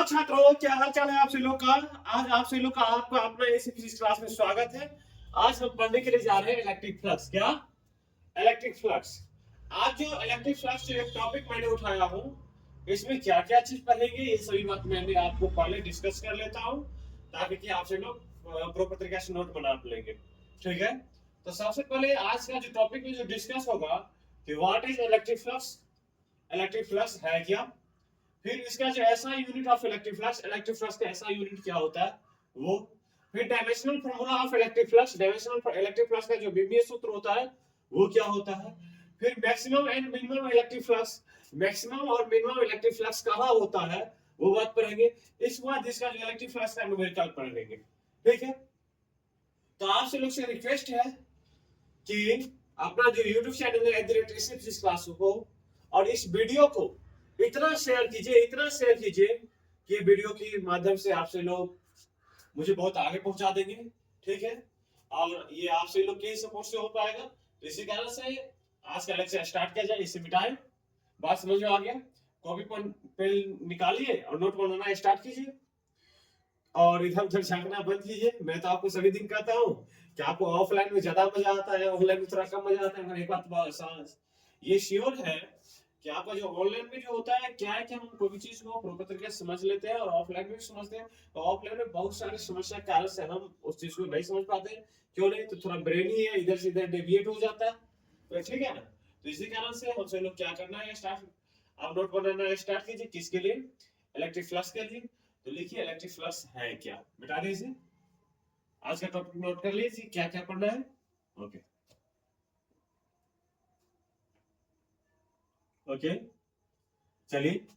छात्रों, क्या हाल चाल है आप सभी लोग का। आज आप सभी लोग का आपका अपना एसी फिजिक्स क्लास में स्वागत है। आज हम पढ़ने के लिए जा रहे हैं इलेक्ट्रिक फ्लक्स। क्या? Electric flux. आज जो इलेक्ट्रिक फ्लक्स जो एक टॉपिक मैंने उठाया हूँ, इसमें क्या क्या चीज पढ़ेंगे ये सभी बात मैंने आपको पहले डिस्कस कर लेता हूँ, ताकि कि आप सभी लोग प्रॉपर तरीके से नोट बना लेंगे। ठीक है, तो सबसे पहले आज का जो टॉपिक में जो डिस्कस होगा कि what is electric flux. Electric flux है क्या। फिर इसका जो ऐसा यूनिट ऑफ इलेक्ट्रिक फ्लक्स का ऐसा यूनिट क्या होता है वो। फिर dimensional formula of electric flux, dimensional electric flux का जो बीमीय सूत्र होता है वो क्या होता है। फिर maximum and minimum electric flux, maximum और मिनिमम इलेक्ट्रिक फ्लक्स कहाँ होता है वो बात पढ़ेंगे। इस बाद इसका जो इलेक्ट्रिक फ्लक्स का न्यूमेरिकल पढ़ लेंगे। ठीक है, तो आपसे लोग से रिक्वेस्ट है कि अपना जो यूट्यूब चैनल है इस क्लास को और इस वीडियो को इतना शेयर कीजिए, इतना शेयर कीजिए कि वीडियो के माध्यम से आपसे लोग मुझे बहुत आगे पहुंचा देंगे। ठीक है, और ये आपसे लोग के सपोर्ट से हो पाएगा। तो इसी कारण से आज का लेक्चर स्टार्ट किया जाए। इसे मिटाएं, बात समझ में आ गया। कॉपी पेन निकालिए और नोट बनाना स्टार्ट कीजिए और इधर उधर झांकना बंद कीजिए। मैं तो आपको सभी दिन कहता हूँ कि आपको ऑफलाइन में ज्यादा मजा आता है, ऑनलाइन में थोड़ा कम मजा आता है, मगर एक बात ये श्योर है कि आपका जो ऑनलाइन में जो होता है क्या है कि हम कोई भी चीज को प्रॉपर तरीके से समझ लेते हैं और ऑफलाइन में भी समझते हैं। तो ऑफलाइन में बहुत सारी समस्या के कारण से हम उस चीज को नहीं समझ पाते हैं। क्यों नहीं, तो थोड़ा ब्रेन ही है, इधर से इधर डेविएट हो जाता है। तो ठीक है ना, तो इसी कारण से हमसे लोग क्या करना है स्टार्ट, आप नोट बनाना स्टार्ट कीजिए। किसके लिए? इलेक्ट्रिक फ्लक्स के लिए। तो लिखिए इलेक्ट्रिक फ्लक्स है क्या, बता दीजिए। आज का टॉपिक नोट कर लीजिए क्या क्या पढ़ना है। ओके ओके, चलिए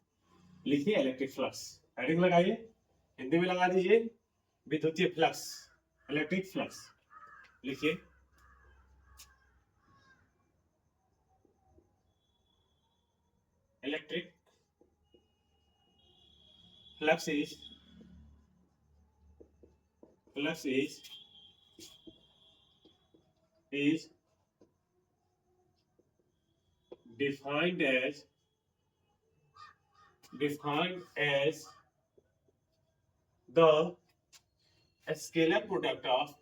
लिखिए इलेक्ट्रिक फ्लक्स, हेडिंग लगाइए, हिंदी में लगा दीजिए विद्युतीय फ्लक्स, इलेक्ट्रिक फ्लक्स लिखिए। Electric flux is defined as the scalar product of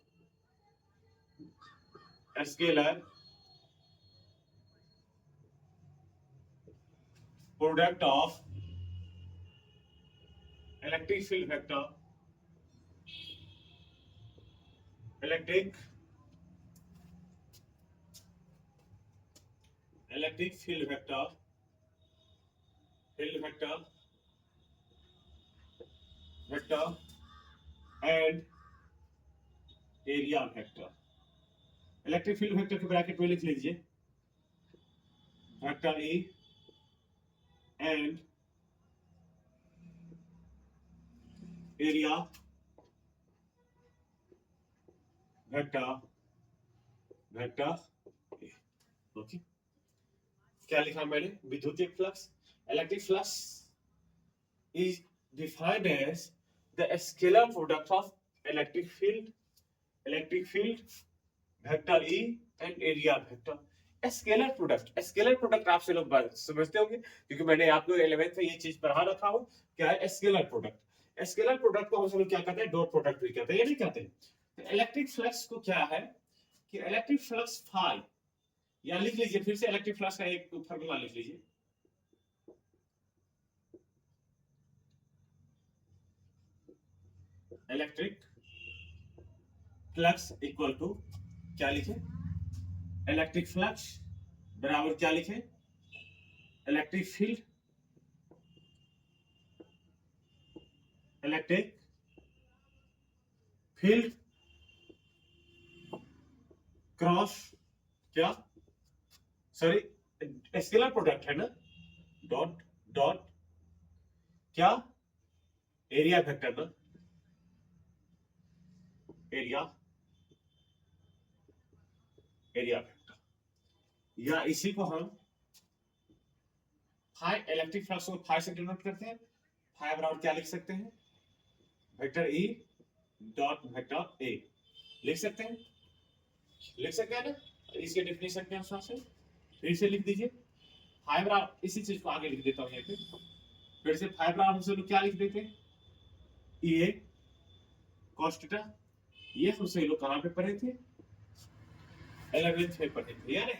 electric field vector, electric field vector and area vector। Electric field vector को ब्रैकेट में लिख लीजिए, vector a and area vector A. Okay, क्या लिखा मैंने? विद्युतीय flux, electric flux is defined as the scalar product of electric field vector E and area vector। Scalar product आपसे लोग समझते होंगे क्योंकि मैंने आपको 11th में ये चीज पढ़ा रखा हूं। क्या है स्केलर प्रोडक्ट? स्केलर प्रोडक्ट को हम लोग क्या कहते हैं? डॉट प्रोडक्ट भी कहते हैं, ये नहीं कहते। तो इलेक्ट्रिक फ्लक्स को क्या है कि इलेक्ट्रिक फ्लक्स फाई, या लिख लीजिए फिर से इलेक्ट्रिक फ्लक्स का एक फॉर्मूला लिख लीजिए। इलेक्ट्रिक फ्लक्स इक्वल टू क्या लिखे? इलेक्ट्रिक फ्लक्स बराबर क्या लिखे? Electric field, electric field cross क्या, सॉरी स्केलर प्रोडक्ट है ना, डॉट डॉट क्या, एरिया वेक्टर ना, एरिया वेक्टर, या इसी को हम फाई, इलेक्ट्रिक फ्लक्स को फाई से डिनोट करते हैं। फाई बराबर क्या लिख सकते हैं? Vector E dot vector A लिख सकते हैं, ना। इसके डेफिनेशन के अनुसार से फिर से लिख दीजिए। फाई बराबर, इसी चीज को आगे लिख देता हूं यहाँ पे, फिर से फाई बराबर हम लोग क्या लिख देते हैं? ये cos थीटा, ये हमसे लोग कहाँ पे पढ़े थे? 11th में पढ़े थे यार।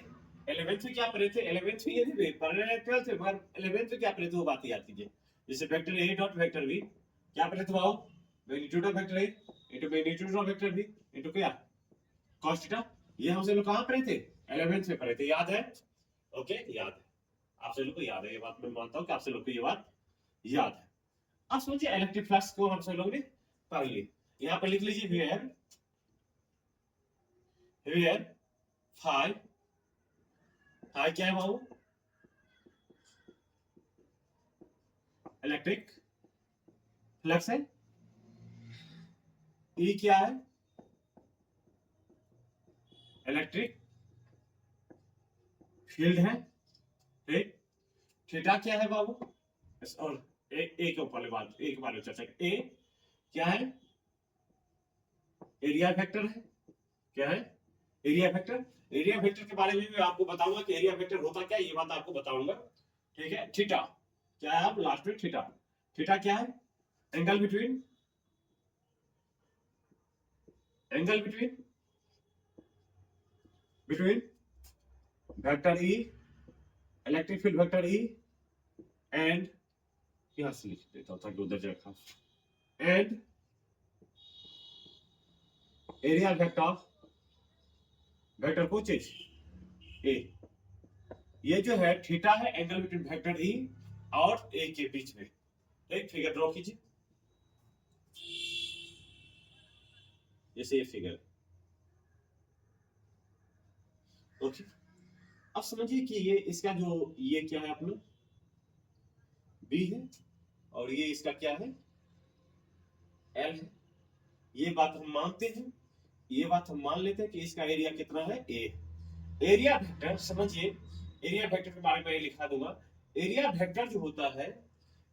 11th में क्या पढ़े थे? 11th में ये नहीं पढ़ रहे हैं 12th में, मगर 11th में क्या पढ़े थे वो बात याद कीजिए। जैसे vector a dot vector b क्या पढ़े थे भाव? Magnitude of vector a into magnitude of vector b into क्या? cos theta. ये हमसे लोग कहाँ पढ़े थे? 11th में पढ़े थे, याद है? ओके, याद है, आप लोग को याद है, ये बात मैं मानता हूँ कि आप लोग को ये बात याद है। अब समझिए इलेक्ट्रिक फ्लक्स को हम सब लोग ने पढ़ लिया। यहाँ पर लिख लीजिए वेयर वेयर फाई, फाई क्या है बाबू? इलेक्ट्रिक फ्लक्स है। ई क्या है? इलेक्ट्रिक फील्ड है। ठीक, थीटा क्या है बाबू? और ए के ऊपर बात, एक बार चर्चा, ए क्या है? एरिया वेक्टर है। क्या है? Area vector. एरिया वेक्टर के बारे में भी आपको बताऊंगा कि एरिया वेक्टर होता क्या है, ये बात आपको बताऊंगा। ठीक है, थीटा क्या है? आप लास्ट में थीटा, थीटा क्या है? Angle between, angle between between vector E, electric field vector E and, यहां से लिख देता हूं ताकि उधर जाए, एंड एरिया वेक्टर, वेक्टर को चीज ए, ये जो है थीटा है एंगल बिटवीन वेक्टर ई और ए के बीच में। एक फिगर ड्रॉ कीजिए, जैसे ये फिगर। ओके, अब समझिए कि ये इसका जो ये क्या है अपना बी है और ये इसका क्या है एल है। ये बात हम मानते हैं, ये बात हम मान लेते हैं कि इसका एरिया कितना है ए। एरिया वेक्टर समझिए, एरिया वेक्टर के बारे में लिखा दूंगा। एरिया वेक्टर जो होता है,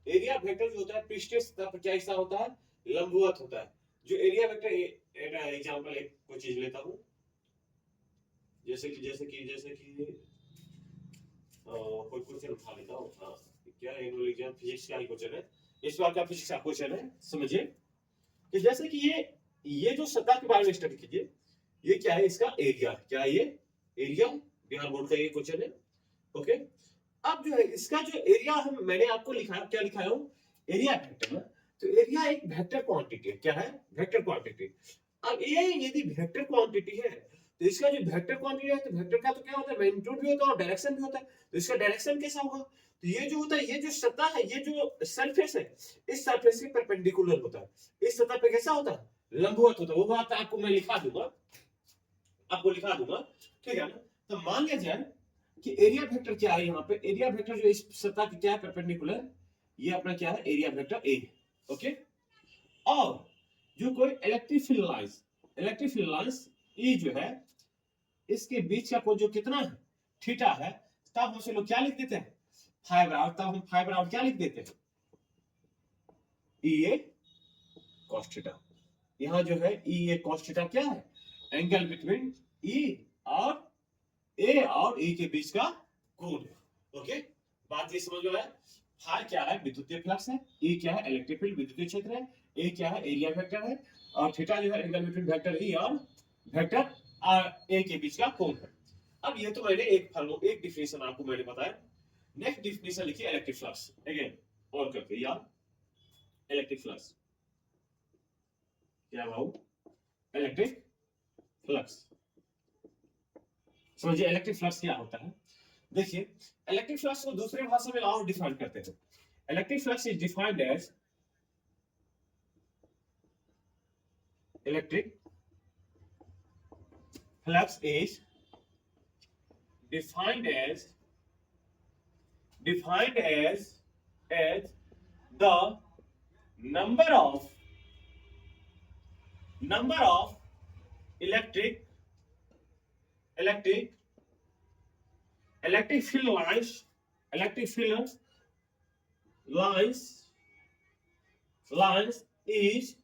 एरिया वेक्टर जो होता है पृष्ठीय सतह पर क्या हिस्सा होता है? लंबवत होता है। जो एरिया वेक्टर, एग्जांपल एक कोई चीज लेता हूं, जैसे कि कोई क्वेश्चन उठा लेता हूं। हाँ, क्या एनुअल एग्जाम फिजिक्स का ही क्वेश्चन है, इस बार का फिजिक्स का क्वेश्चन है। समझिए कि जैसे कि ये जो सतह के बारे में स्टडी कीजिए, ये क्या है? इसका एरिया। क्या है ये? एरिया। बिहार बोर्ड का ये क्वेश्चन है। ओके, अब जो है इसका जो एरिया हम, मैंने आपको लिखा, क्या लिखाया हूं? एरिया वेक्टर ना। तो एरिया एक वेक्टर क्वांटिटी है। क्या है? Vector quantity. अब ये यदि वेक्टर क्वांटिटी है तो इसका जो वेक्टर क्वांटिटी है, तो वेक्टर का तो क्या होता है? मैग्नीट्यूड भी होता है और डायरेक्शन भी होता है। तो इसका डायरेक्शन कैसा होगा? तो ये जो होता है, ये जो सतह है, ये जो सरफेस है, इस सरफेस के परपेंडिकुलर होता है। इस सतह पे कैसा होता है? लंबवत होता है। वो बात आपको मैं लिखा दूंगा, आपको लिखा दूंगा। ठीक है ना? तो मान लिया जाए कि एरिया वेक्टर क्या है? यहाँ पे एरिया वेक्टर जो इस सतह की क्या है? परपेंडिकुलर, ये अपना क्या है? एरिया वेक्टर ए है। ओके, और जो कोई electric field lines, electric field lines E जो है, इसके बीच का कोण जो कितना है? थीटा है। तब हम लोग क्या लिख देते हैं? Fibre out. तब हम फाइबर आउट क्या लिख देते हैं? ई ए cos थीटा। यहां जो है ई ए cos थीटा क्या है? एंगल बिटवीन ई और ए और ई के बीच का कोण है। ओके, बात ये समझ में आया? फाई क्या है? विद्युतीय फ्लक्स है। ई क्या है? इलेक्ट्रिक फील्ड, विद्युतीय क्षेत्र है। ए क्या है? एरिया वेक्टर है। और थीटा जो है एंगल बिटवीन वेक्टर ई और वेक्टर ए के बीच का कोण है। अब ये तो मैंने एक एक डिफिनेशन आपको मैंने बताया। नेक्स्ट डिफिनेशन लिखिए इलेक्ट्रिक फ्लक्स। अगेन और करके यार, इलेक्ट्रिक फ्लक्स क्या भाऊ? Electric flux. समझिए इलेक्ट्रिक फ्लक्स क्या होता है। देखिए, इलेक्ट्रिक फ्लक्स को दूसरे भाषा में और डिफाइन करते हैं। Electric flux is defined as, electric flux is defined as the number of electric electric electric field lines electric field lines is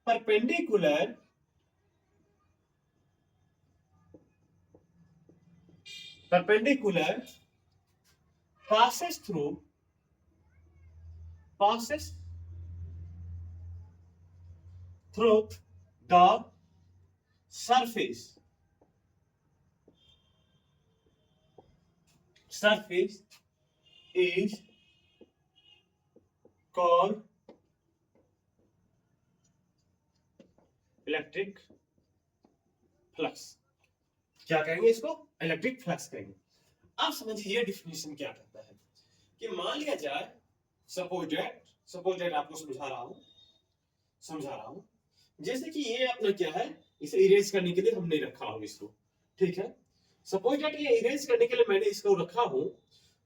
perpendicular passes through the surface is called electric flux. क्या कहेंगे इसको? Electric flux कहेंगे। अब समझिए ये definition क्या कहता है कि मान लिया जाए, सपोज दैट आपको समझा रहा हूं, जैसे कि ये अपना क्या है, इसे इरेज करने के लिए हमने रखा हो इसको, ठीक है। सपोज दैट ये इरेज करने के लिए मैंने इसको रखा हूं,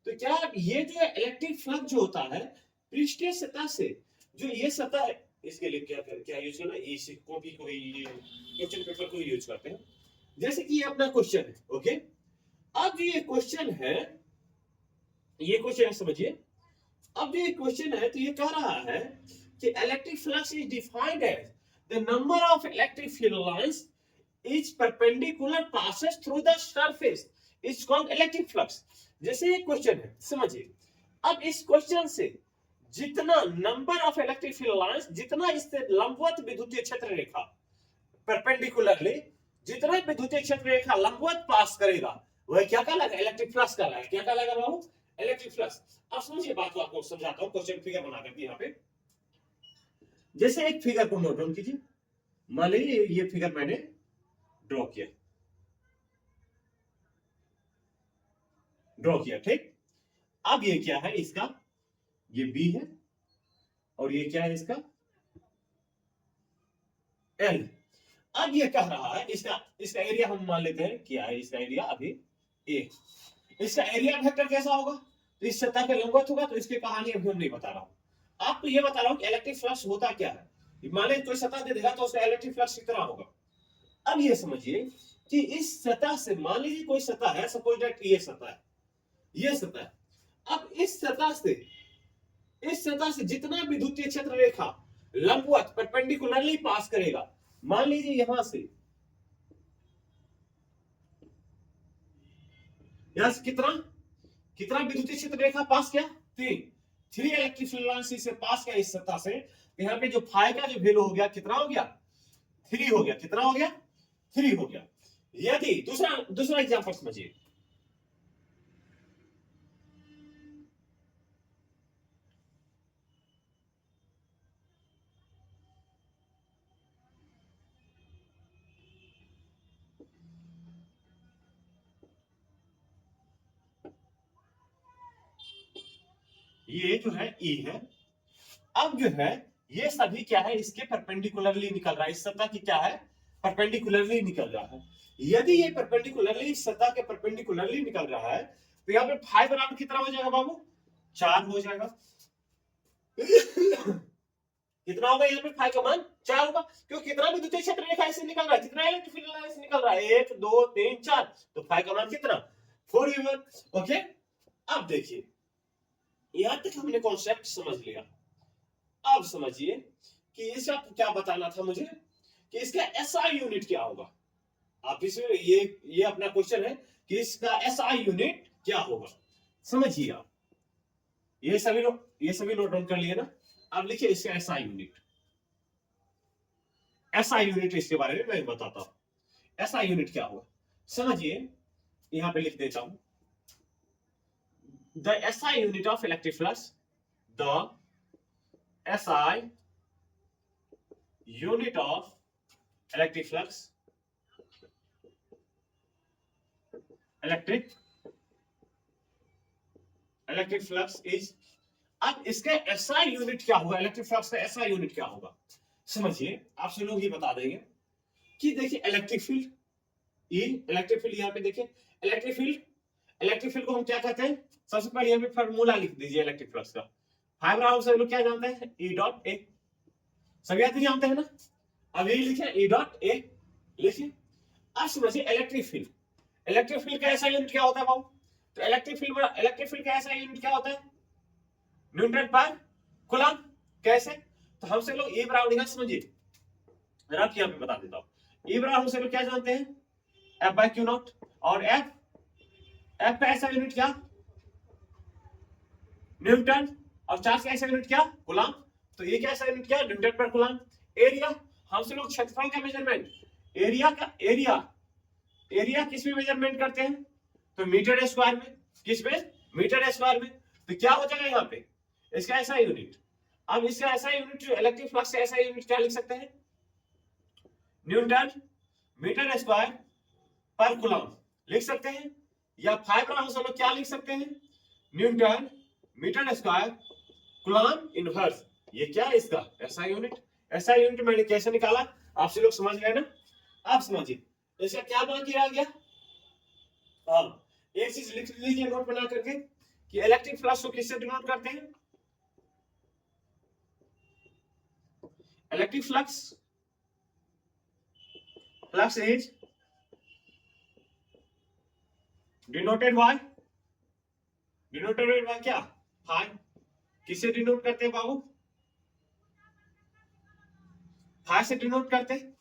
तो क्या ये जो इलेक्ट्रिक फ्लक्स जो होता है पृष्ठीय सतह से, जो ये सतह है, इसके लिए क्या यूज करना, इस कॉपी को ही, क्वेश्चन पेपर को यूज करते हैं। जैसे कि ये अपना क्वेश्चन है, ओके। अब ये क्वेश्चन है, समझिए। अब ये क्वेश्चन है, तो ये कह रहा है कि electric flux is defined as the number of electric field lines is perpendicular passes through the surface is called electric flux. जैसे ये क्वेश्चन है, समझिए। अब इस क्वेश्चन से जितना number of electric field lines, जितना इससे लंबवत विद्युतीय क्षेत्र रेखा परपेंडिकुलरली, जितना विद्युतीय क्षेत्र रेखा लंबवत पास करेगा, वह क्या कहलाएगा? इलेक्ट्रिक फ्लक्स कहलाएगा। क्या कहलाएगा बाबू? Electric flux. अब समझिए बात को, आपको समझाता हूं क्वेश्चन फिगर बना करके। यहाँ पे जैसे एक फिगर को नोट डाउन कीजिए। मान लीजिए ये फिगर मैंने ड्रॉ किया, ठीक। अब ये क्या है इसका, ये बी है, और ये क्या है इसका, एल। अब ये कह रहा है इसका एरिया हम मान लेते हैं क्या है, इसका एरिया अभी ए। इसका एरिया वेक्टर कैसा होगा? तो इस सतह के लंबवत होगा। तो इसकी कहानी अभी हम नहीं बता रहा हूं, आपको ये बता रहा हूं कि इलेक्ट्रिक फ्लक्स होता क्या है। मान लीजिए कोई सतह दे देगा तो उसका इलेक्ट्रिक फ्लक्स कितना होगा। अब ये समझिए कि इस सतह से, मान लीजिए कोई सतह है, सपोज दैट ये सतह है, ये सतह। अब इस सतह से जितना विद्युतीय क्षेत्र रेखा लंबवत परपेंडिकुलरली पास करेगा, मान लीजिए यहां से कितना विद्युतीय क्षेत्र रेखा पास किया? 3 इलेक्ट्रिक फील्ड लाइंस से पास किया इस सतह से। यहाँ पे जो फाई का जो वैल्यू हो गया, कितना हो गया? 3 हो गया। कितना हो गया? 3 हो गया। यदि दूसरा एग्जांपल समझिए। ये जो है ई है। अब जो है ये सभी क्या है, इसके परपेंडिकुलरली निकल रहा है। इस सतह की क्या है? परपेंडिकुलरली निकल रहा है। यदि ये परपेंडिकुलरली इस सतह के परपेंडिकुलरली निकल रहा है, तो यहाँ पे फाई बराबर कितना हो जाएगा बाबू? 4 हो जाएगा। कितना होगा यहाँ पे? फाई का मान 4 होगा, क्योंकि कितना विद्युतीय क्षेत्र रेखा ऐसे निकल रहा है, कितना इलेक्ट्रिक फील्ड लाइन से निकल रहा है, 1 2 3 4, तो फाई का मान कितना? 4 ओके। अब देखिए यहां तक हमने कॉन्सेप्ट समझ लिया। अब समझिए कि इसका क्या बताना था मुझे, कि इसका एसआई यूनिट क्या होगा। आप इसमें ये अपना क्वेश्चन है कि इसका एसआई यूनिट क्या होगा। समझिए आप, ये सभी नोट डाउन कर लिए ना। अब लिखिए इसका एसआई यूनिट। एसआई यूनिट इसके बारे में मैं बताता हूं। एसआई यूनिट क्या होगा, समझिए। यहां पे लिख देता हूं, the SI unit of electric flux, the SI unit of electric flux is। अब इसका SI यूनिट क्या होगा, इलेक्ट्रिक फ्लक्स का SI यूनिट क्या होगा? समझिए आपसे लोग ही बता देंगे कि देखिए इलेक्ट्रिक फील्ड, ये इलेक्ट्रिक फील्ड, यहाँ पे देखिए इलेक्ट्रिक फील्ड को हम क्या कहते हैं? सबसे पहले यहाँ पे फॉर्मूला लिख दीजिए इलेक्ट्रिक फ्लक्स का। फाइव राउंड से लोग क्या जानते हैं? E डॉट ए, सभी आदमी जानते हैं ना। अब ये लिखे E डॉट ए लिखिए। अब समझिए इलेक्ट्रिक फील्ड का ऐसा यूनिट क्या होता है बाबू? तो इलेक्ट्रिक फील्ड का ऐसा यूनिट क्या होता है? न्यूटन पर कूलम। कैसे? तो हमसे लोग ए बराबर यहां समझिए, रफ यहां पे बता देता हूं। ए बराबर हमसे लोग क्या जानते हैं? F by q naught. और एफ का ऐसा यूनिट क्या? न्यूटन। और चार्ज का ऐसा यूनिट क्या? कूलम। तो ये क्या ऐसा यूनिट क्या? न्यूटन पर कूलम। एरिया हमसे लोग क्षेत्रफल का मेजरमेंट, एरिया किस में मेजरमेंट करते हैं? तो मीटर स्क्वायर में। किस में? मीटर स्क्वायर में। तो क्या हो जाएगा यहाँ पे इसका ऐसा यूनिट। अब इसका ऐसा यूनिट इलेक्ट्रिक फ्लक्स का ऐसा यूनिट क्या लिख सकते हैं? न्यूटन मीटर स्क्वायर पर कूलम लिख सकते हैं, या फाइबर हम सब क्या लिख सकते हैं? Newton metre square coulomb inverse. ये क्या है इसका ऐसा यूनिट। ऐसा यूनिट मैंने कैसे निकाला आपसे लोग समझ गए ना। आप समझिए इसका क्या बाकी रह गया। हाँ, एक चीज लिख लीजिए नोट बना करके कि इलेक्ट्रिक फ्लक्स को किससे डिनोट करते हैं? Electric flux is denoted by क्या? फाई। किससे डिनोट करते हैं बाबू? फाई से डिनोट करते हैं।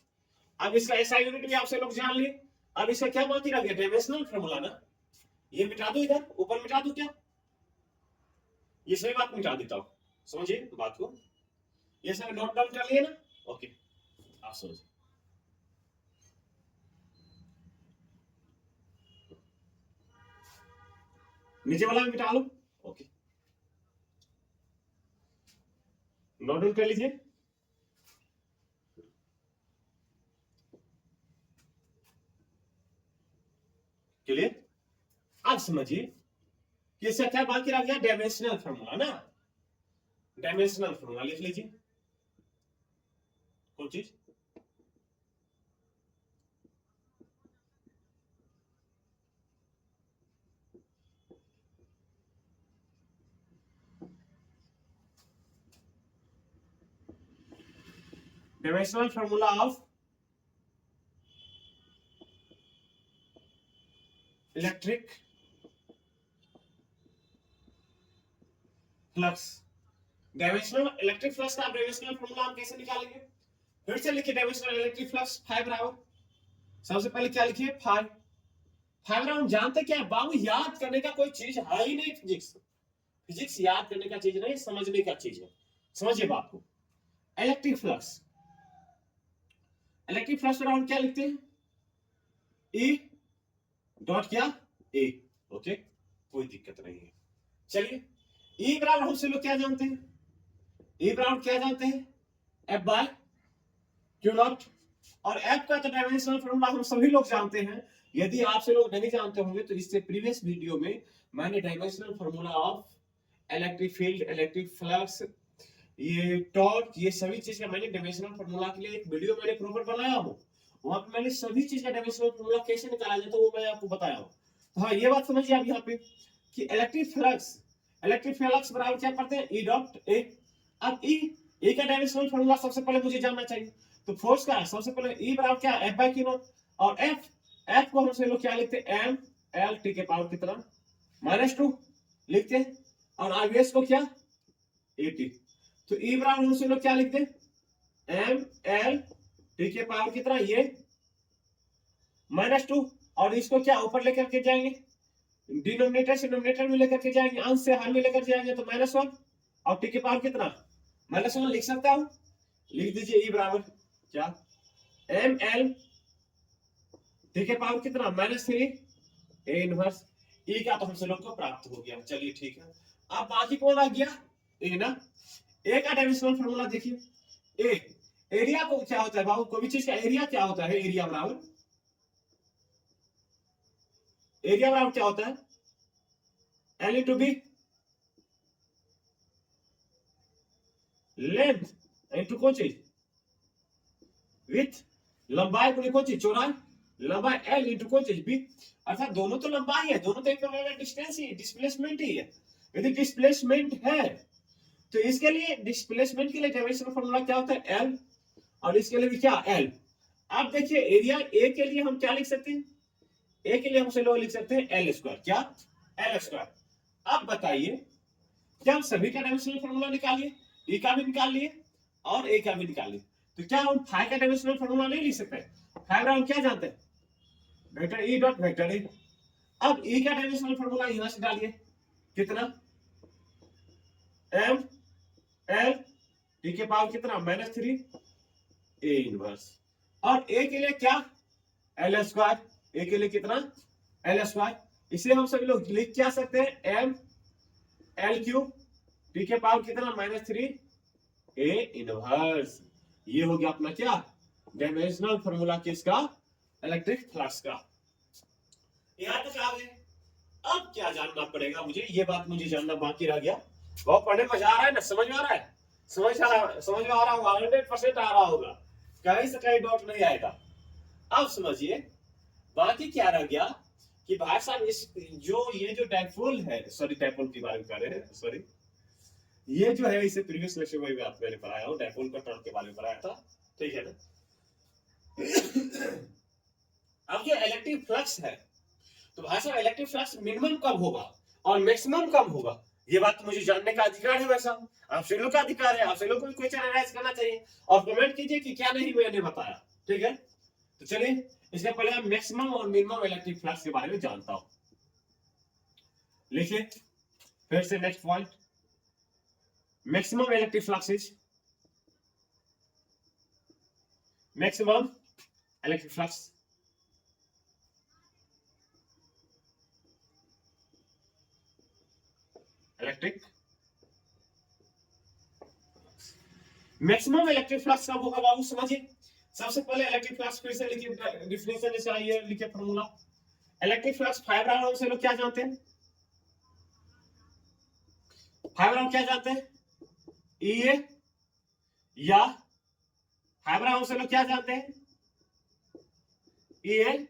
अब इसका ऐसा यूनिट भी आपसे लोग जान लिए। अब इसका क्या बाकी रह गया? डायमेंशनल फार्मूला ना। ये मिटा दो, इधर ऊपर मिटा दो क्या? ये सभी बात मिटा देता हूं, समझिए बात को। ये सब नोट डाउन कर लिए ना। ओके, आप समझिए। नीचे वाला मिटा लो। ओके, नोट डाउन कर लीजिए। क्लियर? अब समझिए कि इसका क्या बाकी रह गया? डायमेंशनल फार्मूला ना। डायमेंशनल फार्मूला लिख लीजिए। कौन चीज? Dimensional formula of electric flux. Dimensional electric flux का डायमेंशनल फार्मूला हम कैसे निकालेंगे? फिर से लिखिए डायमेंशनल इलेक्ट्रिक फ्लक्स फाई बराबर, सबसे पहले क्या लिखिए? फाई। फाई हम जानते क्या है बाबू? याद करने का कोई चीज है ही नहीं फिजिक्स। फिजिक्स याद करने का चीज नहीं, समझने का चीज है। समझिए बात को। इलेक्ट्रिक फ्लक्स बराबर क्या लिखते हैं? ई डॉट क्या? ए। ओके, कोई दिक्कत नहीं है। चलिए, ई बराबर हमसे लोग क्या जानते हैं? ई बराबर क्या जानते हैं? F by q naught. और एफ का तो डायमेंशनल फार्मूला हम सभी लोग जानते हैं। यदि आपसे लोग नहीं जानते होंगे तो इससे प्रीवियस वीडियो में मैंने dimensional formula of electric field, electric flux, ये टॉर्क, ये सभी चीज का मैंने डायमेंशनल फार्मूला के लिए एक वीडियो मैंने प्रॉपर बनाया हूं। वहां पे मैंने सभी चीज का डायमेंशनल फार्मूला कैसे निकाला जाए तो वो मैं आपको बताया हूं। तो हाँ, ये बात समझिए आप यहाँ पे कि इलेक्ट्रिक फ्लक्स बराबर क्या करते हैं? E dot A. अब ई का डायमेंशनल फार्मूला सबसे पहले मुझे जानना चाहिए। तो फोर्स का सबसे पहले ई बराबर क्या? F by q naught. और एफ को हम से लोग क्या लिखते हैं? एम एल टी के पावर कितना? -2 लिखते हैं। और आरबीएस को क्या? 80। तो ई बराबर हम से लोग क्या लिखते हैं? एम एल टी के पावर कितना? ये -2। और इसको क्या ऊपर लेकर के जाएंगे? डिनोमिनेटर से नोमिनेटर में लेकर के जाएंगे, अंश से हर में लेकर जाएंगे तो -1। और टी के पावर कितना? -1 लिख सकता हूं। लिख दीजिए ई बराबर क्या? एम एल टी के पावर कितना? -3 ए इनवर्स। ई का तो हमसे लोग को प्राप्त हो गया। चलिए ठीक है। अब बाकी कौन आ गया? ए ना। ए का डायमेंशनल फार्मूला देखिए। ए एरिया को क्या होता है बाबू? कोई भी चीज का एरिया क्या होता है? एरिया बराबर क्या होता है? L into B. Length into कौन चीज? विथ। लंबाई को कौन चीज? चौड़ाई। लंबाई एल इंटू कौन चीज? बी। अर्थात दोनों तो लंबाई है, दोनों तो एक प्रकार का डिस्टेंस ही, डिस्प्लेसमेंट ही है। यदि डिस्प्लेसमेंट है तो इसके लिए डिस्प्लेसमेंट के लिए डायमेंशनल फार्मूला क्या होता है? एल। और इसके लिए भी क्या? एल। अब देखिए एरिया ए के लिए हम क्या लिख सकते हैं? ए के लिए हम से लोग लिख सकते हैं एल स्क्वायर। क्या? L square. अब बताइए क्या हम सभी का डायमेंशनल फार्मूला निकालिए? ई का भी निकाल लिए और ए का भी निकाल लिए। तो क्या हम फाई का डायमेंशनल फार्मूला नहीं लिख सकते? फाई हम क्या जानते हैं? Vector E dot vector A. अब ई का डायमेंशनल फार्मूला यहां से डालिए। कितना? एम एल टी के पावर कितना? -3 ए इनवर्स। और ए के लिए क्या, एल स्क्वायर, ए के लिए कितना, एल स्क्वायर। इसे हम सभी लोग लिख क्या सकते हैं, एम एल क्यूब टी के पावर कितना -3 ए इनवर्स। ये हो गया अपना क्या, डायमेंशनल फॉर्मूला किसका, इलेक्ट्रिक फ्लक्स का। यहां तक आ गए। अब क्या जानना पड़ेगा मुझे, ये बात मुझे जानना बाकी रह गया। बहुत पढ़ने मजा आ रहा है ना, समझ में आ रहा है, समझ में आ रहा होगा, 100% आ रहा होगा, कहीं से कहीं डाउट नहीं आएगा। अब समझिए बाकी क्या रह गया कि भाई साहब इस जो ये जो डायपोल है, सॉरी डायपोल के बारे में कर रहे हैं, सॉरी ये जो है इसे प्रीवियस लेक्चर में भी मैंने पढ़ाया हूँ, डायपोल का टर्म के बारे में पढ़ाया था, ठीक है ना। अब जो इलेक्ट्रिक फ्लक्स है, तो भाई साहब इलेक्ट्रिक फ्लक्स मिनिमम कब होगा और मैक्सिमम कब होगा, ये बात तो मुझे जानने का अधिकार है। वैसा आप सभी लोग का अधिकार है, आप सभी लोग को क्वेश्चन एनालाइज करना चाहिए और कमेंट कीजिए कि क्या नहीं मैंने बताया, ठीक है। तो चलिए इसके पहले हम मैक्सिमम और मिनिमम इलेक्ट्रिक फ्लक्स के बारे में जानता हूं। लिखिए फिर से next point, maximum electric flux is, maximum electric flux electric maximum electric flux कब होगा बाबू, समझिए। सबसे पहले इलेक्ट्रिक फ्लक्स फिर से लिखिए, डिफिनेशन जैसे आई है, लिखिए formula. Electric flux five round से लोग क्या जानते हैं, फाइव राउंड क्या जानते हैं, ई या फाइव राउंड से लोग क्या जानते हैं, ई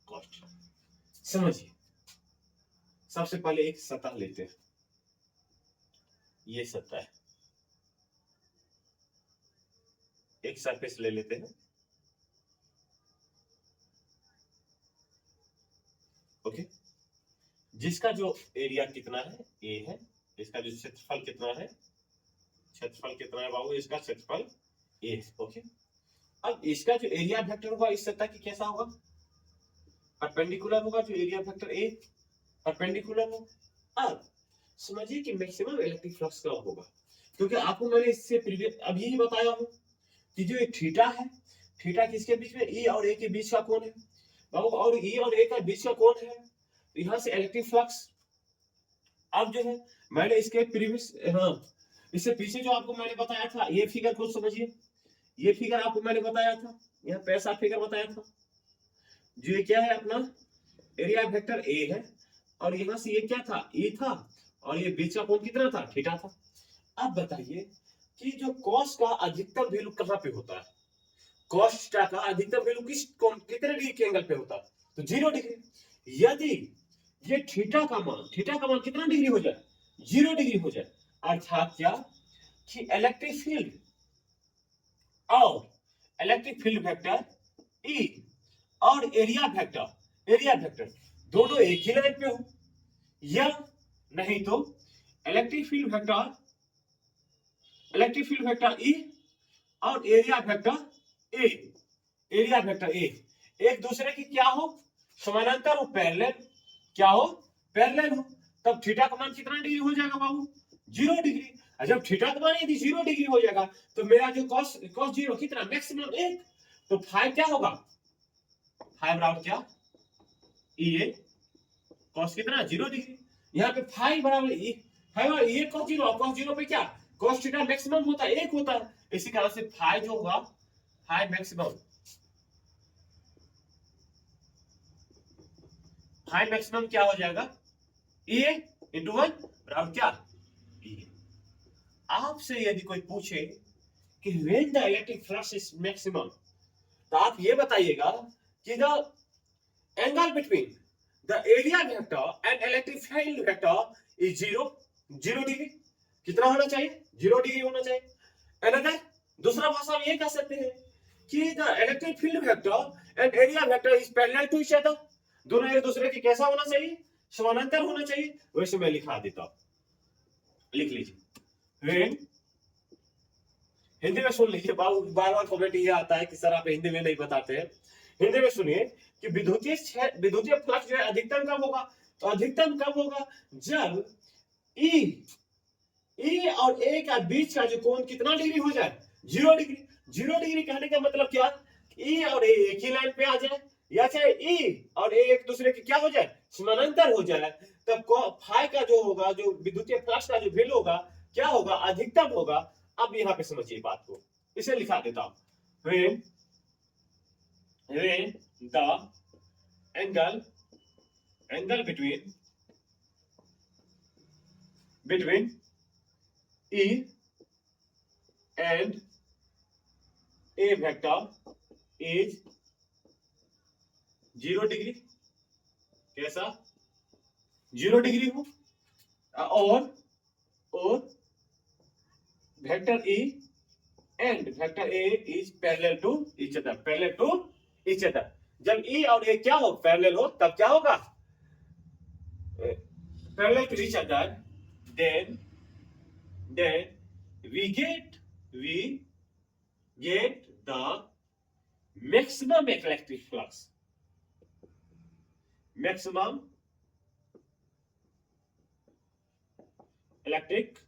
कॉस्ट। समझिए सबसे पहले एक सतह लेते हैं, ये सतह है, एक सरफेस ले लेते हैं, ओके, जिसका जो एरिया कितना है ए है, इसका जो क्षेत्रफल कितना है, क्षेत्रफल कितना है बाबू, इसका क्षेत्रफल ए, ओके। अब इसका जो एरिया वेक्टर होगा इस सतह की कैसा होगा, परपेंडिकुलर होगा, जो एरिया वेक्टर ए परपेंडिकुलर हो। अब समझिए कि मैक्सिमम इलेक्ट्रिक फ्लक्स कब होगा, क्योंकि आपको मैंने इससे प्रीवियस अब यही बताया हूं कि जो एक थीटा है, थीटा किसके बीच में, ई और ए के बीच का कोण है बाबू, और ई और ए का बीच का कोण है, तो यहां से इलेक्ट्रिक फ्लक्स। अब जो है मैंने इसके प्रीवियस, हाँ इससे पीछे जो आपको मैंने बताया था, ये फिगर खुद समझिए, ये फिगर आपको मैंने बताया था, यहाँ पैसा फिगर बताया था, जो ये क्या है अपना एरिया वेक्टर ए है, और यहां से ये क्या था, ई था, और ये बीच का कोण कितना था, थीटा था। अब बताइए कि जो कॉस का अधिकतम वैल्यू कहां पे होता है, कॉस थीटा का अधिकतम वैल्यू किस कोण कितने डिग्री के एंगल पे होता है, तो 0 डिग्री। यदि ये थीटा का मान कितना डिग्री हो जाए, 0 डिग्री हो जाए, अर्थात क्या कि इलेक्ट्रिक फील्ड और इलेक्ट्रिक फील्ड वेक्टर ई और एरिया वेक्टर दोनों एक ही लाइन पे हो, या नहीं तो इलेक्ट्रिक फील्ड वेक्टर ई और एरिया वेक्टर ए एक दूसरे की क्या हो, समानांतर हो, पैरेलल, क्या हो, पैरेलल हो, तब थीटा का मान कितना डिग्री हो जाएगा बाबू, 0 डिग्री। जब थीटा का मान यदि 0 डिग्री हो जाएगा तो मेरा जो cos 0 कितना, मैक्सिमम 1, तो फाइव क्या होगा, फाइव राउंड क्या, ये cos कितना 0 डिग्री, यहाँ पे फाइव बराबर ये cos 0, cos 0 पे क्या, cos थीटा मैक्सिमम होता है, 1 होता है, इसी कारण से फाइव जो होगा, फाइव मैक्सिमम क्या हो जाएगा, ए इंटू 1 बराबर क्या, आपसे यदि कोई पूछे कि when the electric flux is maximum, तो आप ये बताइएगा कि the angle between the area vector and electric field vector is 0 degree, कितना होना चाहिए, 0 डिग्री होना चाहिए। अनदर दूसरा भाषा में ये कह सकते हैं कि the electric field vector and area vector is parallel to each other, दोनों एक दूसरे के कैसा होना चाहिए, समानांतर होना चाहिए। वैसे मैं लिखा देता हूं, लिख लीजिए, व्हेन, हिंदी में सुन लीजिए, बार बार कमेंट ये आता है कि सर आप हिंदी में नहीं बताते हैं, हिंदी में सुनिए कि विद्युतीय फ्लक्स जो है अधिकतम कब होगा, तो अधिकतम कब होगा जब ई और ए का बीच का जो कोण कितना डिग्री हो जाए, 0 डिग्री। 0 डिग्री कहने का मतलब क्या, ई और ए एक ही लाइन पे आ जाए, या चाहे ई और ए एक दूसरे के क्या हो जाए, समानांतर हो जाए, तब फाई का जो होगा, जो विद्युतीय फ्लक्स का जो वैल्यू होगा, क्या होगा, अधिकतम होगा। अब यहाँ पे समझिए बात को, इसे लिखा देता हूं, when the angle between E and A vector is 0 degree, कैसा, 0 डिग्री हो, और vector E and vector A is parallel to each other, जब E और A क्या हो, पैरेलल हो, तब क्या होगा, parallel to each other, then we get the maximum electric flux, maximum electric,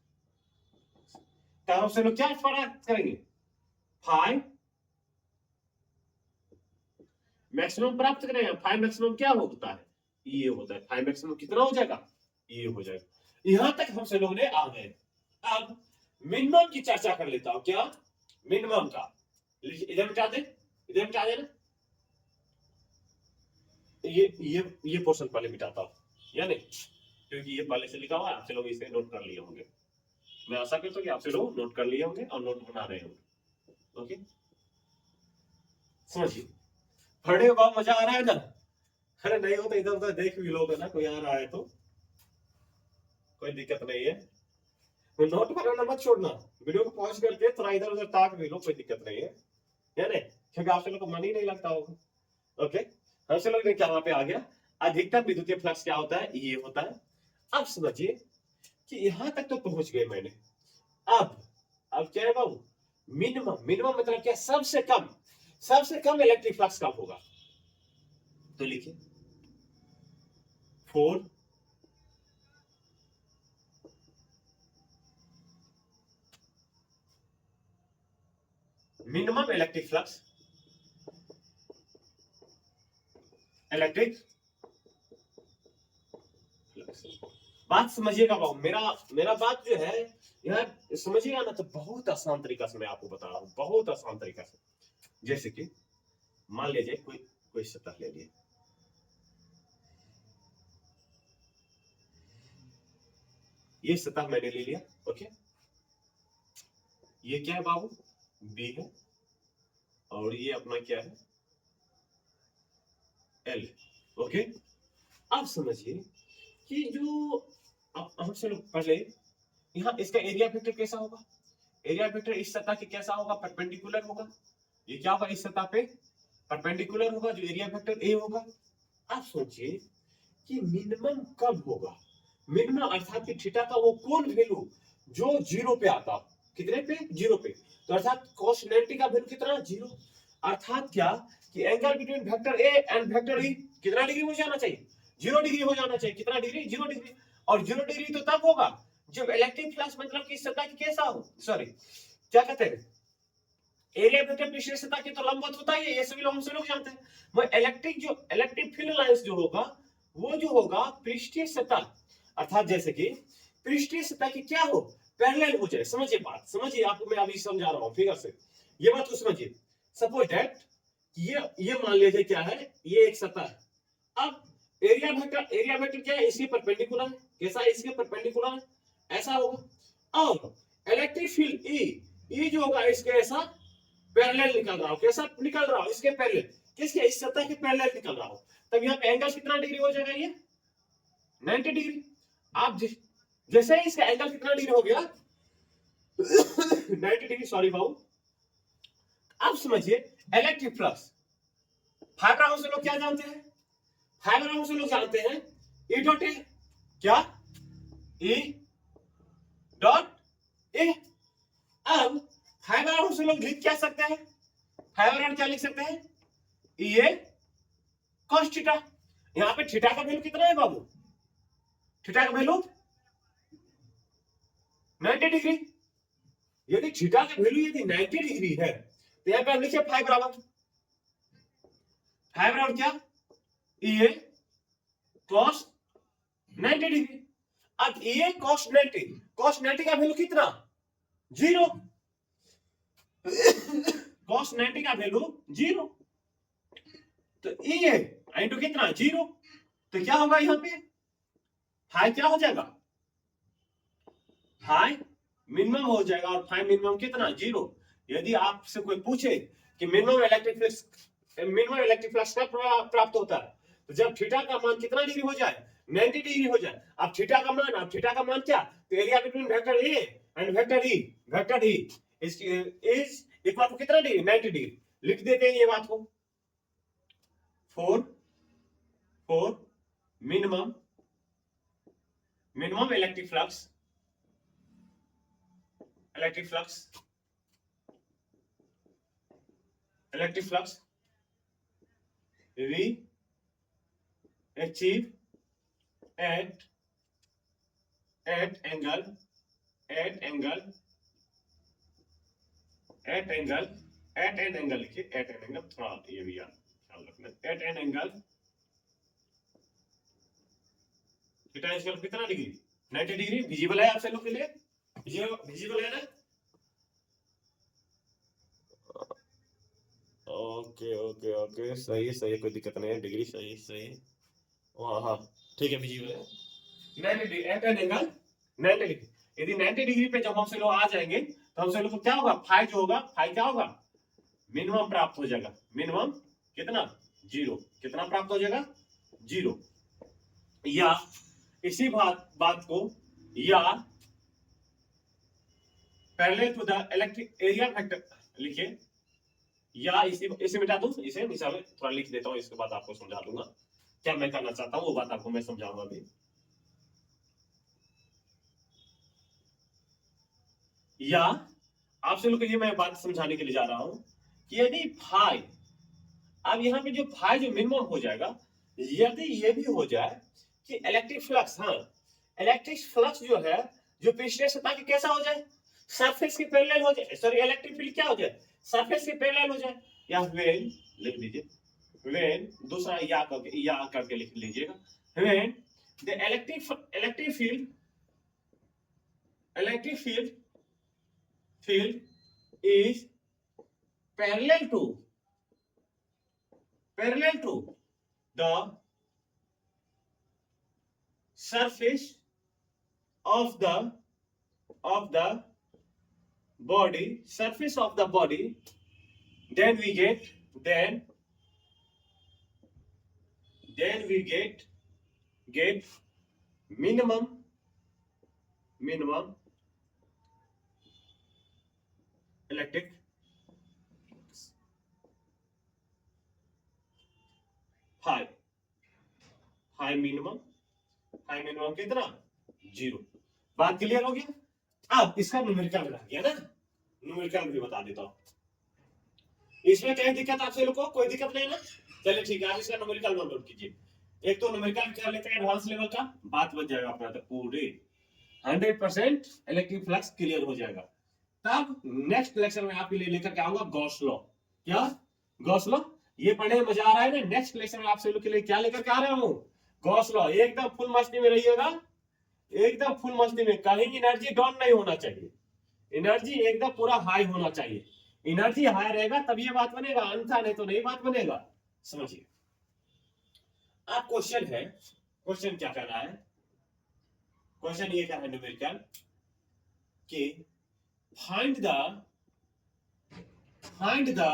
तब से लोग क्या फर्क करेंगे, फाई मैक्सिमम प्राप्त करेंगे। फाई मैक्सिमम क्या होता है, ये होता है, फाई मैक्सिमम कितना हो जाएगा, ये हो जाएगा। यहां तक हम से लोग ने आ गए। अब मिनिमम की चर्चा कर लेता हूं, क्या, मिनिमम का, इधर मिटा दे, इधर मिटा देना, ये पोर्शन पहले मिटाता हूं, या नहीं, क्योंकि ये पहले से लिखा हुआ है, आपसे लोग इसे नोट कर लिए होंगे, मैं आशा करता हूं कि आपसे लोग नोट कर लिए होंगे और नोट बना रहे होंगे। ओके, समझिए, पढ़े हो, बहुत मजा आ रहा है ना, अरे नहीं हो तो इधर उधर देख भी लोगे ना, कोई आ रहा है तो कोई दिक्कत नहीं है, तो नोट बनाना मत छोड़ना, वीडियो को पॉज करके थोड़ा इधर उधर ताक भी लो, कोई दिक्कत नहीं है, नहीं, क्योंकि आपसे लोग को मन ही नहीं लगता होगा। ओके, हमसे लोग ने क्या वहां पे आ गया, अधिकतम विद्युतीय फ्लक्स क्या होता है, ये होता है। अब समझिए कि यहां तक तो पहुंच गए मैंने, अब क्या है बाबू, मिनिमम मतलब क्या, सबसे कम इलेक्ट्रिक फ्लक्स कब होगा, तो लिखिए 4 मिनिमम इलेक्ट्रिक फ्लक्स, बात समझिएगा बाबू, मेरा बात जो है यार समझिएगा ना, तो बहुत आसान तरीका से मैं आपको बता रहा हूं, बहुत आसान तरीका से। जैसे कि मान लीजिए कोई सतह ले लिए, ये सतह मैंने ले लिया, ओके, ये क्या है बाबू, बी है, और ये अपना क्या है, एल, ओके। अब समझिए कि जो हमसे लोग पहले यहाँ इसका एरिया वेक्टर कैसा होगा, एरिया वेक्टर इस सतह के कैसा होगा, परपेंडिकुलर होगा, ये क्या होगा, इस सतह पे परपेंडिकुलर होगा, जो एरिया वेक्टर ए होगा। आप सोचिए कि मिनिमम कब होगा, मिनिमम अर्थात कि थीटा का वो कौन वैल्यू जो 0 पे आता, कितने पे, 0 पे, तो अर्थात cos 90 का वैल्यू कितना, 0, अर्थात क्या कि angle between vector a and vector ई कितना डिग्री हो जाना चाहिए, 0 डिग्री हो जाना चाहिए, कितना डिग्री, 0 डिग्री, और 0 डिग्री तो तब होगा जब इलेक्ट्रिक फ्लक्स मतलब कि सतह की कैसा हो, सॉरी क्या कहते हैं, एरिया वेक्टर पृष्ठीय सतह के तो लंबवत होता ही है, ये सभी लोग हमसे लोग जानते हैं। वो इलेक्ट्रिक फील्ड लाइंस जो होगा, वो जो होगा पृष्ठीय सतह, अर्थात जैसे कि पृष्ठीय सतह की क्या हो, पैरेलल हो जाए। समझिए बात, समझिए, आपको मैं अभी समझा रहा हूं फिगर से, ये बात को समझिए। सपोज दैट ये मान लीजिए क्या है, ये एक सतह है, अब एरिया वेक्टर क्या है, इसके परपेंडिकुलर है, कैसा है, इसके परपेंडिकुलर है, ऐसा होगा, और इलेक्ट्रिक फील्ड ई जो होगा इसके ऐसा पैरेलल निकल रहा हो, कैसा निकल रहा हो, इसके पैरेलल, किसके, इस सतह के पैरेलल निकल रहा हो, तब यहाँ पे एंगल कितना डिग्री हो जाएगा, ये 90 डिग्री। आप जैसे ही इसका एंगल कितना डिग्री हो गया 90 डिग्री, सॉरी बाबू। अब समझिए इलेक्ट्रिक फ्लक्स, फाइबर हाउस से लोग क्या जानते हैं, फाइबर हाउस से लोग जानते हैं ई डॉट ए, क्या, ई डॉट ए। अब फाइबर हाउस से लोग लिख क्या सकते हैं, फाइबर हाउस क्या लिख सकते हैं, ये cos थीटा, यहां पे थीटा का वैल्यू कितना है बाबू, थीटा का वैल्यू 90 डिग्री, यदि थीटा का वैल्यू यदि 90 डिग्री है तो यहाँ पे आप लिखिए फाइव बराबर क्या, ए कॉस 90 डिग्री। अब ए कॉस 90 का वैल्यू कितना, 0। कॉस 90 का वैल्यू 0, तो ए इंटू कितना 0, तो क्या होगा यहाँ पे फाइव क्या हो जाएगा, फाइव मिनिमम हो जाएगा। और फाइव मिनिमम कितना 0। यदि आपसे कोई पूछे कि मिनिमम इलेक्ट्रिक फ्लक्स कब प्राप्त होता है, तो जब थीटा का मान कितना डिग्री हो जाए, 90 डिग्री हो जाए। अब थीटा का मान क्या, तो area between vector a and vector E is equal to कितना डिग्री, 90 डिग्री। लिख देते हैं ये बात को, for minimum electric flux we achieve at angle लिखिए, at an angle, थोड़ा ये भी ख्याल रखना, at an angle theta is कितना डिग्री, 90 डिग्री। विजिबल है आप सभी लोग के लिए, विजिबल है ना, ओके सही कोई दिक्कत नहीं है, डिग्री सही हाँ ठीक है, विजिबल है 90 degree at an angle 90 degree. यदि 90 डिग्री पे जब हमसे लोग आ जाएंगे तो हमसे लोग को क्या होगा, फाइव जो होगा, फाइव क्या होगा, मिनिमम प्राप्त हो जाएगा। मिनिमम कितना, 0, कितना प्राप्त हो जाएगा, 0। या इसी बात को या parallel to the electric area vector लिखिए, या इसे मिटा दूं, इसे मिसाल थोड़ा लिख देता हूं, इसके बाद आपको समझा दूंगा क्या मैं करना चाहता हूं, वो बात आपको मैं समझाऊंगा अभी। या आपसे लोग ये मैं बात समझाने के लिए जा रहा हूं कि यदि फाई, अब यहाँ पे जो फाई जो मिनिमम हो जाएगा, यदि ये भी हो जाए कि इलेक्ट्रिक फ्लक्स, हाँ इलेक्ट्रिक फ्लक्स जो है जो पिछले सतह के कैसा हो जाए, सरफेस के पैरेलल हो जाए, सॉरी इलेक्ट्रिक फील्ड क्या हो जाए, सरफेस के पैरेलल हो जाए। या व्हेन लिख लीजिए, व्हेन दूसरा या करके लिख लीजिएगा, when the electric field is parallel to the surface of the body, then we get minimum electric high minimum कितना, 0। बात क्लियर हो गया। अब इसका न्यूमेरिकल बना गया ना, न्यूमेरिकल भी बता देता हूं, इसमें क्या दिक्कत आपसे लोग को, कोई दिक्कत नहीं ना, चलिए ठीक है। आप इसका न्यूमेरिकल नोट कीजिए, एक तो न्यूमेरिकल कर लेते हैं एडवांस लेवल का, बात बन जाएगा अपना, तो पूरे 100% इलेक्ट्रिक फ्लक्स क्लियर हो जाएगा। तब नेक्स्ट लेक्चर में आपके लिए लेकर के आऊंगा गॉस लॉ। क्या गॉस लॉ, ये पढ़ने में मजा आ रहा है ना, नेक्स्ट लेक्चर में आपसे लोग के लिए क्या लेकर के आ रहा हूं, गॉस लॉ। एकदम फुल मस्ती में रहिएगा, एकदम फुल मस्ती में, कहीं एनर्जी डाउन नहीं होना चाहिए, एनर्जी एकदम पूरा हाई होना चाहिए। एनर्जी हाई रहेगा तब ये बात बनेगा, अन्यथा नहीं तो नहीं बात बनेगा, समझिए। अब क्वेश्चन है, क्वेश्चन क्या कर रहा है, क्वेश्चन ये क्या है न्यूमेरिकल कि find the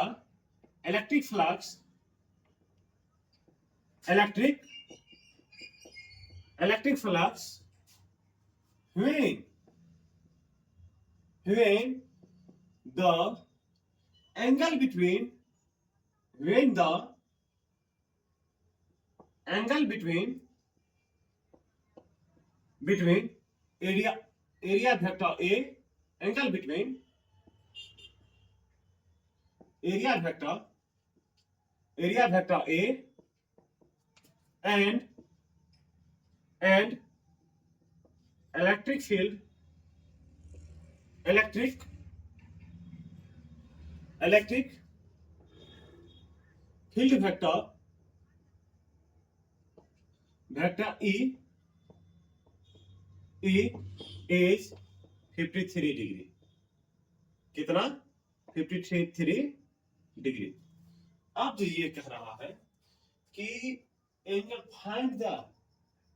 electric flux when the angle between area vector A, angle between area vector A and electric field electric field vector vector E is 53 degree. कितना? 53 डिग्री। अब जो ये कह रहा है कि angle find the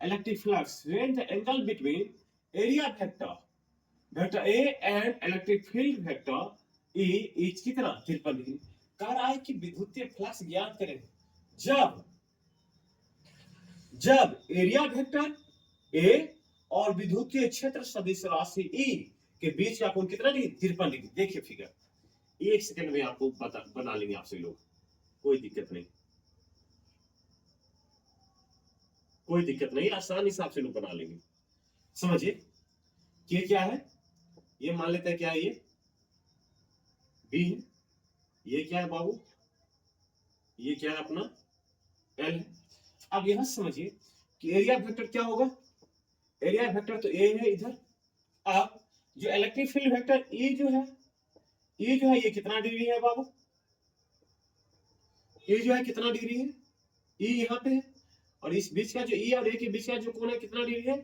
electric flux when the angle between area vector a and electric field vector E is कितना? 53 degree. कह रहा है कि विद्युतीय फ्लक्स ज्ञात करें जब जब एरिया वेक्टर ए और विद्युतीय क्षेत्र सदिश राशि ई के बीच का कोण कितना डिग्री? 53 डिग्री। देखिए फिगर, एक सेकंड में आपको बना लेंगे आपसे लोग, कोई दिक्कत नहीं, कोई दिक्कत नहीं, आसानी से आपसे लोग बना लेंगे। समझिए ये क्या है, ये मान लेते हैं क्या है, ये बी है, ये क्या है बाबू, ये क्या है अपना एल है। अब यहां समझिए कि एरिया वेक्टर क्या होगा, एरिया वेक्टर तो ए है इधर। अब जो इलेक्ट्रिक फील्ड वेक्टर ई जो है, ये जो है ये कितना डिग्री है बाबू, ये जो है कितना डिग्री है, ई यहाँ पे है, और इस बीच का जो ई और ए के बीच का जो कोण है कितना डिग्री है?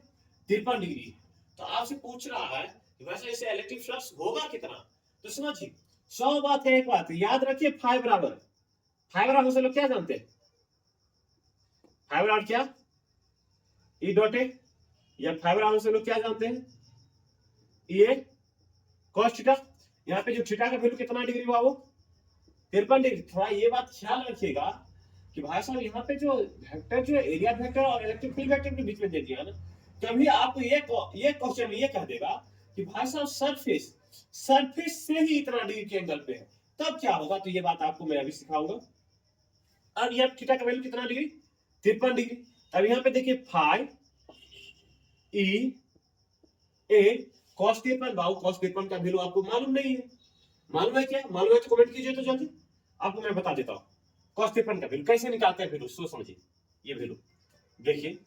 53 डिग्री। तो आपसे पूछ रहा है कि वैसे इसे इलेक्ट्रिक फ्लक्स होगा कितना। तो समझिए 100 बात है, एक बात याद रखिए, फाइव बराबर से लोग क्या जानते हैं, फाइव बराबर क्या, ई डॉट ए, या फाइव बराबर से लोग क्या जानते हैं, ये cos थीटा। यहाँ पे जो थीटा का वैल्यू कितना डिग्री बाबू? 53 डिग्री। थोड़ा ये बात ख्याल रखिएगा कि भाई साहब यहाँ पे जो वेक्टर जो एरिया वेक्टर और इलेक्ट्रिक फील्ड वेक्टर के बीच में दे दिया ना, कभी आपको ये क्वेश्चन ये कह देगा कि भाई साहब सरफेस से ही इतना डिग्री के एंगल पे है, तब क्या होगा। तो ये बात आपको मैं अभी सिखाऊंगा। अब यहाँ थीटा का वैल्यू कितना डिग्री? 53 डिग्री। अब यहाँ पे देखिए फाइव ई ए cos 53, बाबू cos 53 का वैल्यू आपको मालूम नहीं है, मालूम है क्या? मालूम है तो कमेंट कीजिए तो जल्दी, आपको मैं बता देता हूँ। cos 53 का वैल्यू कैसे निकालते हैं, वैल्यू सो समझिए। ये वैल्यू देखिए,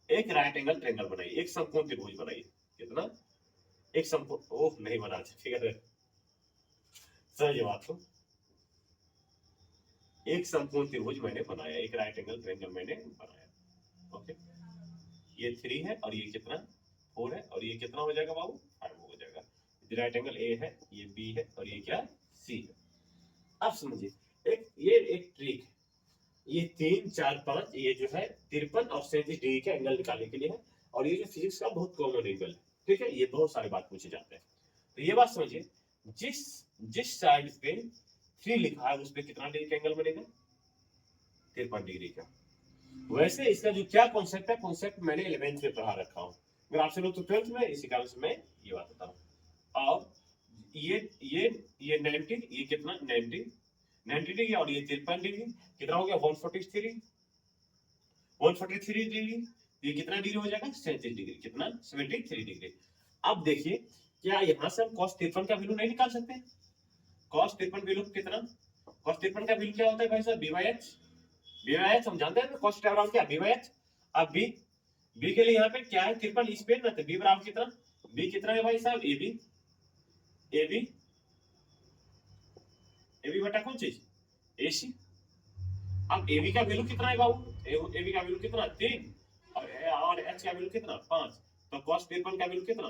एक राइट एंगल ट्रायंगल बनाइए, एक समकोण त्रिभुज बनाइए, कितना? एक समकोण, ओह नहीं बना, ठीक है समझिए बात को। एक समकोण त्रिभुज मैंने बनाया, एक राइट एंगल ट्रायंगल मैंने बनाया, ओके। ये 3 है और ये कितना? 4 है, और ये कितना हो जाएगा बाबू? 5 हो जाएगा। राइट एंगल ए है, ये बी है, और ये क्या? सी है। अब समझिए एक ट्रिक है, ये 3 4 5 ये जो है 53 और 37 डिग्री का एंगल निकालने के लिए है, और ये जो फिजिक्स का बहुत कॉमन एंगल है, ठीक है। ये बहुत सारे बात पूछे जाते हैं, तो ये बात समझिए, जिस जिस साइड पे 3 लिखा है उस पे कितना डिग्री का एंगल बनेगा? 53 डिग्री का। वैसे इसका जो क्या कॉन्सेप्ट है, कॉन्सेप्ट मैंने 11th में पढ़ा रखा हूँ, अगर आपसे लोग तो 12th में, इसी कारण से मैं ये बात बता रहा हूँ। और ये 90, ये कितना? 90 डिग्री, और ये 53 डिग्री, कितना हो गया? 143 डिग्री। ये कितना डिग्री हो जाएगा? 37 डिग्री। कितना? 73 डिग्री। अब देखिए, क्या यहाँ से हम cos 53 का वैल्यू नहीं निकाल सकते? cos 53 वैल्यू कितना? cos 53 का वैल्यू क्या होता है भाई साहब? b/h हम जानते हैं ना, cos थीटा बराबर क्या? b/h। अब b के लिए यहाँ पे क्या है? 53 इस पे ना, तो b बराबर कितना? b कितना है भाई साहब? ab बटा कौन चीज? ac। अब ab का वैल्यू कितना है बाबू? ab का वैल्यू कितना? 3, और h का वैल्यू कितना? 5। तो cos 53 का वैल्यू कितना?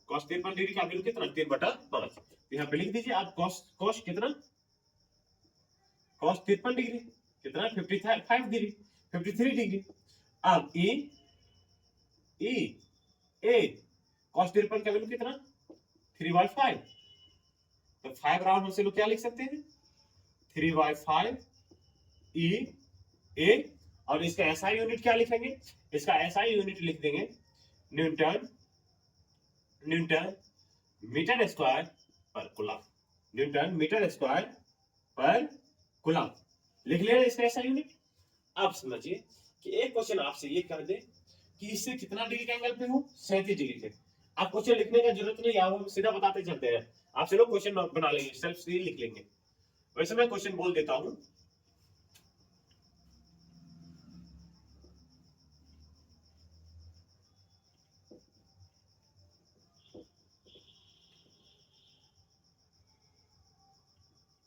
cos 53 डिग्री का वैल्यू कितना? 3/5। यहाँ पे लिख दीजिए आप, cos कितना? cos 53 डिग्री कितना? 55 डिग्री, 53 डिग्री। अब e a cos 53 का वैल्यू कितना? 3/5। तो 5 राउंड से लोग क्या लिख सकते हैं? 3/5 e a, और इसका एसआई यूनिट क्या लिखेंगे? इसका एसआई यूनिट लिख देंगे न्यूटन मीटर स्क्वायर पर कूलम। न्यूटन मीटर स्क्वायर पर कूलम लिख लिया इसका एसआई यूनिट। अब समझिए कि एक क्वेश्चन आपसे ये कर दे कि इससे कितना डिग्री का एंगल पे हो? 37 डिग्री से। आप क्वेश्चन लिखने की जरूरत नहीं, आप हम सीधा बताते चलते हैं, आपसे लोग क्वेश्चन बना लेंगे, सेल्फ से लिख लेंगे। वैसे मैं क्वेश्चन बोल देता हूं।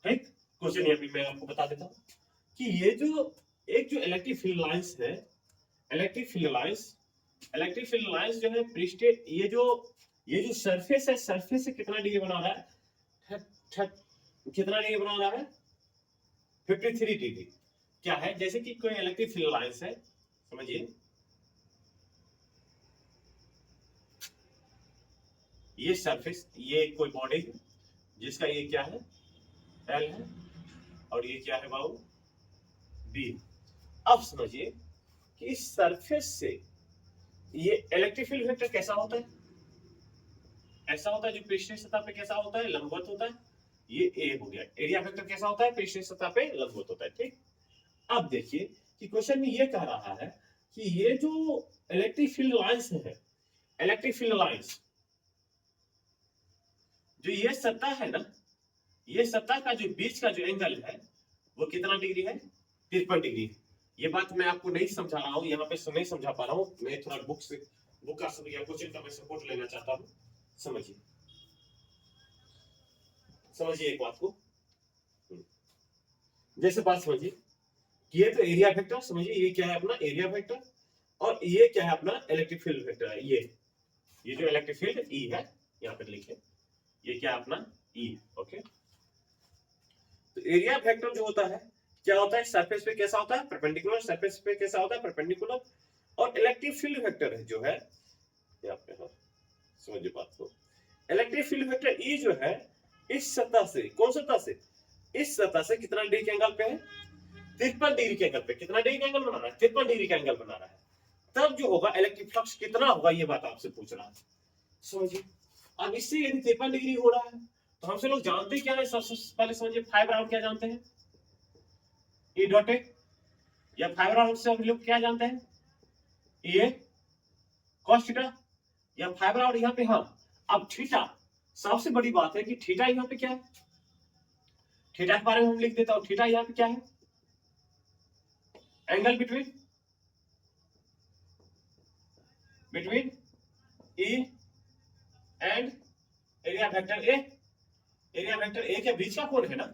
ठीक, क्वेश्चन यहाँ पे मैं आपको बता देता हूँ कि ये जो एक जो इलेक्ट्रिक फील्ड लाइंस है, इलेक्ट्रिक फील्ड लाइंस जो है पृष्ठीय, ये जो सरफेस है, सरफेस से कितना डिग्री बना रहा है, कितना डिग्री बना रहा है, 53 डिग्री। क्या है, जैसे कि कोई इलेक्ट्रिक फील्ड लाइंस है, समझिए ये सरफेस, ये कोई बॉडी है जिसका ये क्या है, एल है, और ये क्या है बाबू, बी। अब समझिए कि इस सरफेस से ये इलेक्ट्रिक फील्ड वेक्टर कैसा होता है, ऐसा होता है, जो पृष्ठीय सतह पे कैसा होता है, लंबवत होता है। ये ए हो गया। एरिया वेक्टर कैसा होता है, पृष्ठीय सतह पे लंबवत होता है। ठीक, अब देखिए कि क्वेश्चन में ये कह रहा है कि ये जो इलेक्ट्रिक फील्ड लाइंस है, इलेक्ट्रिक फील्ड लाइंस, जो ये सतह है ना, ये सतह का जो बीच का जो एंगल है वो कितना डिग्री है, 53 डिग्री। ये बात मैं आपको नहीं समझा रहा हूँ, यहाँ पे नहीं समझा पा रहा हूँ, मैं थोड़ा बुक का क्वेश्चन का मैं सपोर्ट लेना चाहता हूँ। समझिए एक बात को, जैसे बात समझिए कि ये तो एरिया वेक्टर, समझिए ये क्या है अपना एरिया वेक्टर, और ये क्या है अपना इलेक्ट्रिक फील्ड वेक्टर है। ये जो इलेक्ट्रिक फील्ड ई है, यहाँ पे लिखे, ये क्या अपना ई। ओके, तो एरिया वेक्टर जो होता है क्या होता है, सरफेस पे कैसा होता है, परपेंडिकुलर, सरफेस पे कैसा होता है, परपेंडिकुलर। और इलेक्ट्रिक फील्ड वेक्टर है जो है यहाँ पे, हाँ समझिए बात को, इलेक्ट्रिक फील्ड वेक्टर ई जो है इस सतह से, कौन सतह से, इस सतह से कितना डिग्री के एंगल पे है, 53 डिग्री के एंगल पे। कितना डिग्री का एंगल बना रहा है, 53 डिग्री का एंगल बना रहा है। तब जो होगा इलेक्ट्रिक फ्लक्स कितना होगा, ये बात आपसे पूछ रहा है। समझिए, अब इससे यदि 53 डिग्री हो रहा है तो हमसे लोग जानते क्या है, सबसे पहले समझिए फाइबर आउट क्या जानते हैं, ई डॉट ए, या फाइबर आउट से हम लोग क्या जानते हैं, ये cos थीटा, या फाइबर आउट यहाँ पे, हाँ। अब थीटा, सबसे बड़ी बात है कि थीटा यहाँ पे क्या है, थीटा के बारे में हम लिख देता हूं, थीटा यहाँ पे क्या है, angle between E and area vector A, area vector A के बीच का कोण है ना।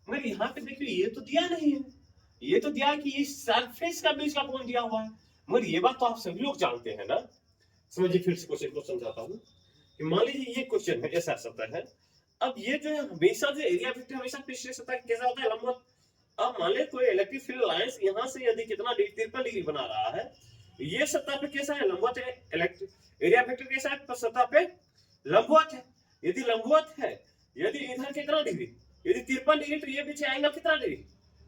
मगर यहाँ पे देखिए ये तो दिया नहीं है, ये तो दिया है कि इस सरफेस का बीच का कोण दिया हुआ है, मगर ये बात तो आप सभी लोग जानते हैं ना। समझिए फिर से क्वेश्चन को समझाता हूँ कि मान लीजिए ये क्वेश्चन है, ऐसा सतह है। अब ये जो है हमेशा जो एरिया वेक्टर हमेशा पृष्ठीय सतह कैसा होता है, लंबवत। अब मान ले कोई इलेक्ट्रिक फील्ड लाइंस यहाँ से यदि कितना 53 डिग्री बना रहा है, ये सतह पे कैसा है, लंबवत है। इलेक्ट्रिक एरिया वेक्टर कैसा है, सतह पे लंबवत है। यदि लंबवत है, यदि इधर कितना डिग्री, यदि 53 डिग्री, तो ये पीछे एंगल कितना डिग्री,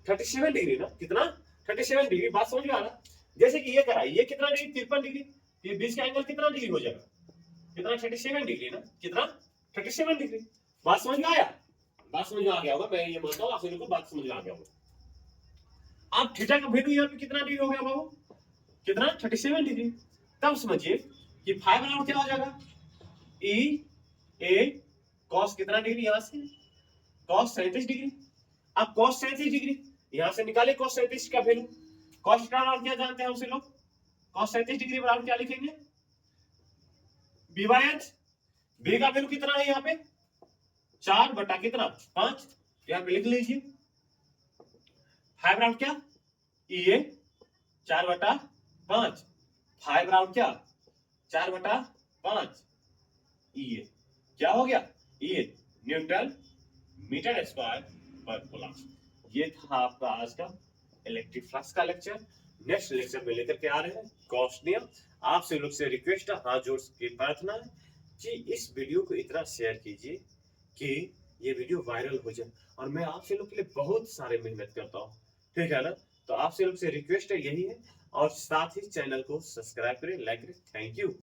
37 डिग्री ना, कितना 37 डिग्री। बात समझ में आ रहा, जैसे कि ये करा, ये कितना डिग्री, 53 डिग्री, ये बीच का एंगल कितना डिग्री हो जाएगा, कितना 37 डिग्री ना, कितना 37 डिग्री। बात समझ में आया, बात समझ में आ गया होगा, मैं ये मानता हूँ आप सभी को बात समझ में आ गया होगा। अब थीटा का वैल्यू यहाँ पे कितना डिग्री हो गया बाबू, कितना 37 डिग्री। तब समझिए कि फाइबर आउट क्या हो जाएगा, ई ए कॉस कितना डिग्री, यहाँ से कॉस 37 डिग्री। अब कॉस 37 डिग्री यहाँ से निकाले, कॉस 37 का वैल्यू, कॉस का क्या जानते हैं हमसे लोग, कॉस 37 डिग्री बराबर क्या लिखेंगे, बी बाय एच। बी का वैल्यू कितना है यहाँ पे, 4 बटा कितना 5, यहाँ पे लिख लीजिए। फाइबर आउट क्या, ये 4 बटा 5, फाइबर आउट क्या 4 बटा 5, ये क्या हो गया, ये न्यूटन मीटर स्क्वायर पर कूलम। ये था आपका आज का इलेक्ट्रिक फ्लक्स का लेक्चर। नेक्स्ट लेक्चर में लेकर के आ रहे हैं गॉस नियम। आपसे लोग से रिक्वेस्ट है, हाथ जोड़ के प्रार्थना है कि इस वीडियो को इतना शेयर कीजिए कि ये वीडियो वायरल हो जाए, और मैं आपसे लोग के लिए बहुत सारे मेहनत करता हूँ, ठीक है ना। तो आपसे लोग से रिक्वेस्ट है यही है, और साथ ही चैनल को सब्सक्राइब करें, लाइक करें। Thank you.